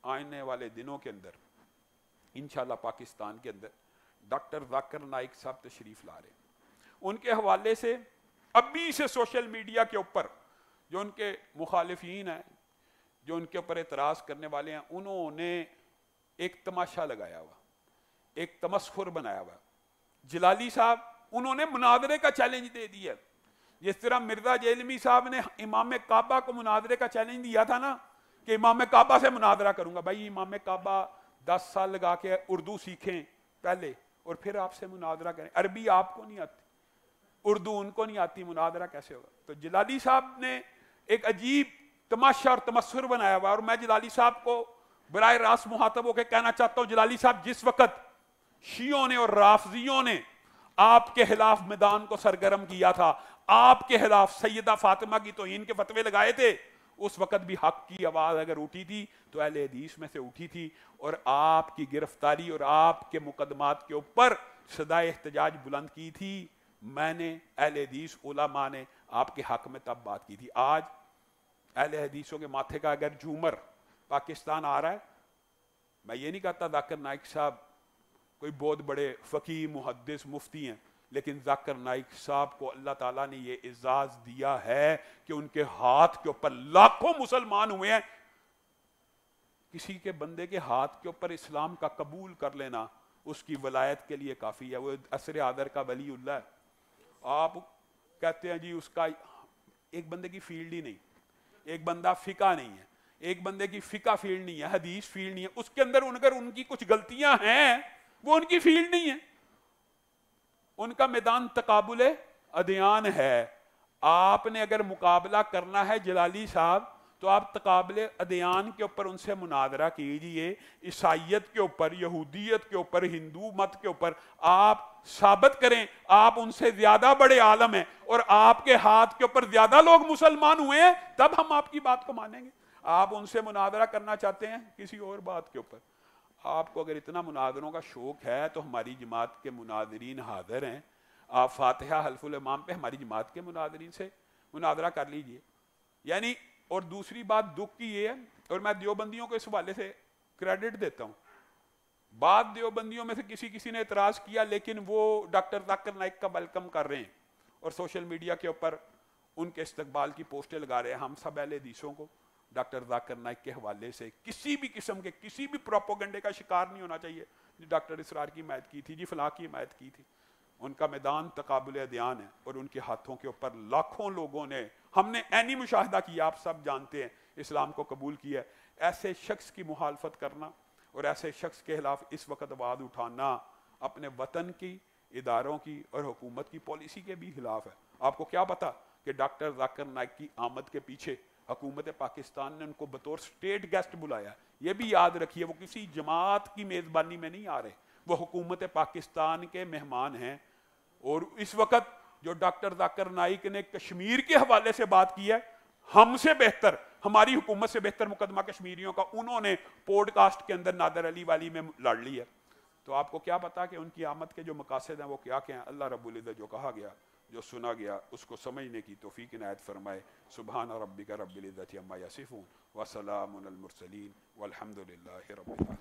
आने वाले दिनों के अंदर इंशाल्लाह पाकिस्तान के अंदर डॉक्टर जाकिर नाइक साहब तशरीफ ला रहे हैं। उनके हवाले से अभी से सोशल मीडिया के ऊपर जो उनके मुखालिफिन हैं, जो उनके ऊपर एतराज़ करने वाले हैं, उन्होंने एक तमाशा लगाया हुआ, एक तमस्खुर बनाया हुआ। जलाली साहब उन्होंने मुनादरे का चैलेंज दे दिया। जिस तरह मिर्जा जेलमी साहब ने इमाम काबा को मुनादरे का चैलेंज दिया था ना कि इमाम काबा से मुनादरा करूंगा। भाई इमाम काबा 10 साल लगा के उर्दू सीखें पहले और फिर आपसे मुनादरा करें। अरबी आपको नहीं आती, उर्दू उनको नहीं आती, मुनादरा कैसे होगा? तो जलाली साहब ने एक अजीब तमाशा और तमस्सुर बनाया हुआ। और मैं जलाली साहब को बराए रास्त मुहातब होकर कहना चाहता हूं, जलाली साहब जिस वक्त शियों ने और राफजियों ने आपके खिलाफ मैदान को सरगर्म किया था, आपके खिलाफ सैयदा फातिमा की तौहीन के फतवे लगाए थे, उस वक्त भी हक की आवाज अगर उठी थी तो अहले हदीस में से उठी थी। और आपकी गिरफ्तारी और आपके मुकदमात के ऊपर सदाए एहतजाज बुलंद की थी। मैंने अहले हदीस उलमा ने आपके हक में तब बात की थी। आज अहले हदीसों के माथे का अगर झूमर पाकिस्तान आ रहा है, मैं ये नहीं कहता जाकिर नाइक साहब कोई बहुत बड़े फ़कीह मुहद्दिस मुफ्ती हैं, लेकिन जाकिर नाइक साहब को अल्लाह ताला ने ये इजाज़ दिया है कि उनके हाथ के ऊपर लाखों मुसलमान हुए हैं। किसी के बंदे के हाथ के ऊपर इस्लाम का कबूल कर लेना उसकी वलायत के लिए काफ़ी है। वो असर आदर का वलीउल्लाह है। आप कहते हैं जी उसका एक बंदे की फील्ड ही नहीं, एक बंदा फिका नहीं है, एक बंदे की फिका फील्ड नहीं है, हदीस फील्ड नहीं है, उसके अंदर अगर उनकी कुछ गलतियां हैं वो उनकी फील्ड नहीं है, उनका मैदान तकाबुल अदयान है। आपने अगर मुकाबला करना है जलाली साहब तो आप तकाबुल अदयान के ऊपर उनसे मुनादरा कीजिए, ईसाइयत के ऊपर, यहूदियत के ऊपर, हिंदू मत के ऊपर आप साबित करें आप उनसे ज्यादा बड़े आलम हैं और आपके हाथ के ऊपर ज्यादा लोग मुसलमान हुए हैं, तब हम आपकी बात को मानेंगे। आप उनसे मुनादरा करना चाहते हैं किसी और बात के ऊपर। आपको अगर इतना मुनादरों का शौक है तो हमारी जमात के मुनादरीन हाजिर हैं। आप फातिहा हल्फुल इमाम पे हमारी जमात के मुनादरीन से मुनादरा कर लीजिए। यानी और दूसरी बात दुख की ये है, और मैं देवबंदियों को इस हवाले से क्रेडिट देता हूँ, बाद देवबंदियों में से किसी ने एतराज किया, लेकिन वो डॉक्टर जाकिर नाइक का वेलकम कर रहे हैं और सोशल मीडिया के ऊपर उनके इस्तकबाल की पोस्टें लगा रहे हैं। हम सब अहले हदीसों को डॉक्टर जाकिर नाइक के हवाले से किसी भी किस्म के किसी भी प्रोपोगंडे का शिकार नहीं होना चाहिए। डॉक्टर इसरार की हिमायत की थी जी, फलां की हिमायत की थी। उनका मैदान तकाबुल अदयान है और उनके हाथों के ऊपर लाखों लोगों ने, हमने ऐनी मुशाहिदा किया, आप सब जानते हैं, इस्लाम को कबूल किया। ऐसे शख्स की मुखालफत करना और ऐसे शख्स के खिलाफ इस वक्त आवाज़ उठाना अपने वतन की, इदारों की और हुकूमत की पॉलिसी के भी खिलाफ है। आपको क्या पता कि डॉक्टर जाकिर नाइक की आमद के पीछे हुकूमत पाकिस्तान ने उनको बतौर स्टेट गेस्ट बुलाया। ये भी याद रखिए, वो किसी जमात की मेज़बानी में नहीं आ रहे, वो हुकूमत पाकिस्तान के मेहमान हैं। और इस वक्त जो डॉक्टर जाकिर नाइक ने कश्मीर के हवाले से बात की है, हमसे बेहतर, हमारी हुकूमत से बेहतर मुकदमा कश्मीरियों का उन्होंने पॉडकास्ट के अंदर नादर अली वाली में लड़ लिया। तो आपको क्या पता कि उनकी आमद के जो मकासद हैं वो क्या क्या हैं। अल्लाह रब्बुल इज़्ज़त जो कहा गया, जो सुना गया, उसको समझने की तौफीक इनायत फरमाए। सुभान रब्बिका रब्बिल इज़्ज़ति अम्मा यसिफून व सलामुन अल मुरसलीन वल्हम्दुलिल्लाहि रब्बिल आलमीन।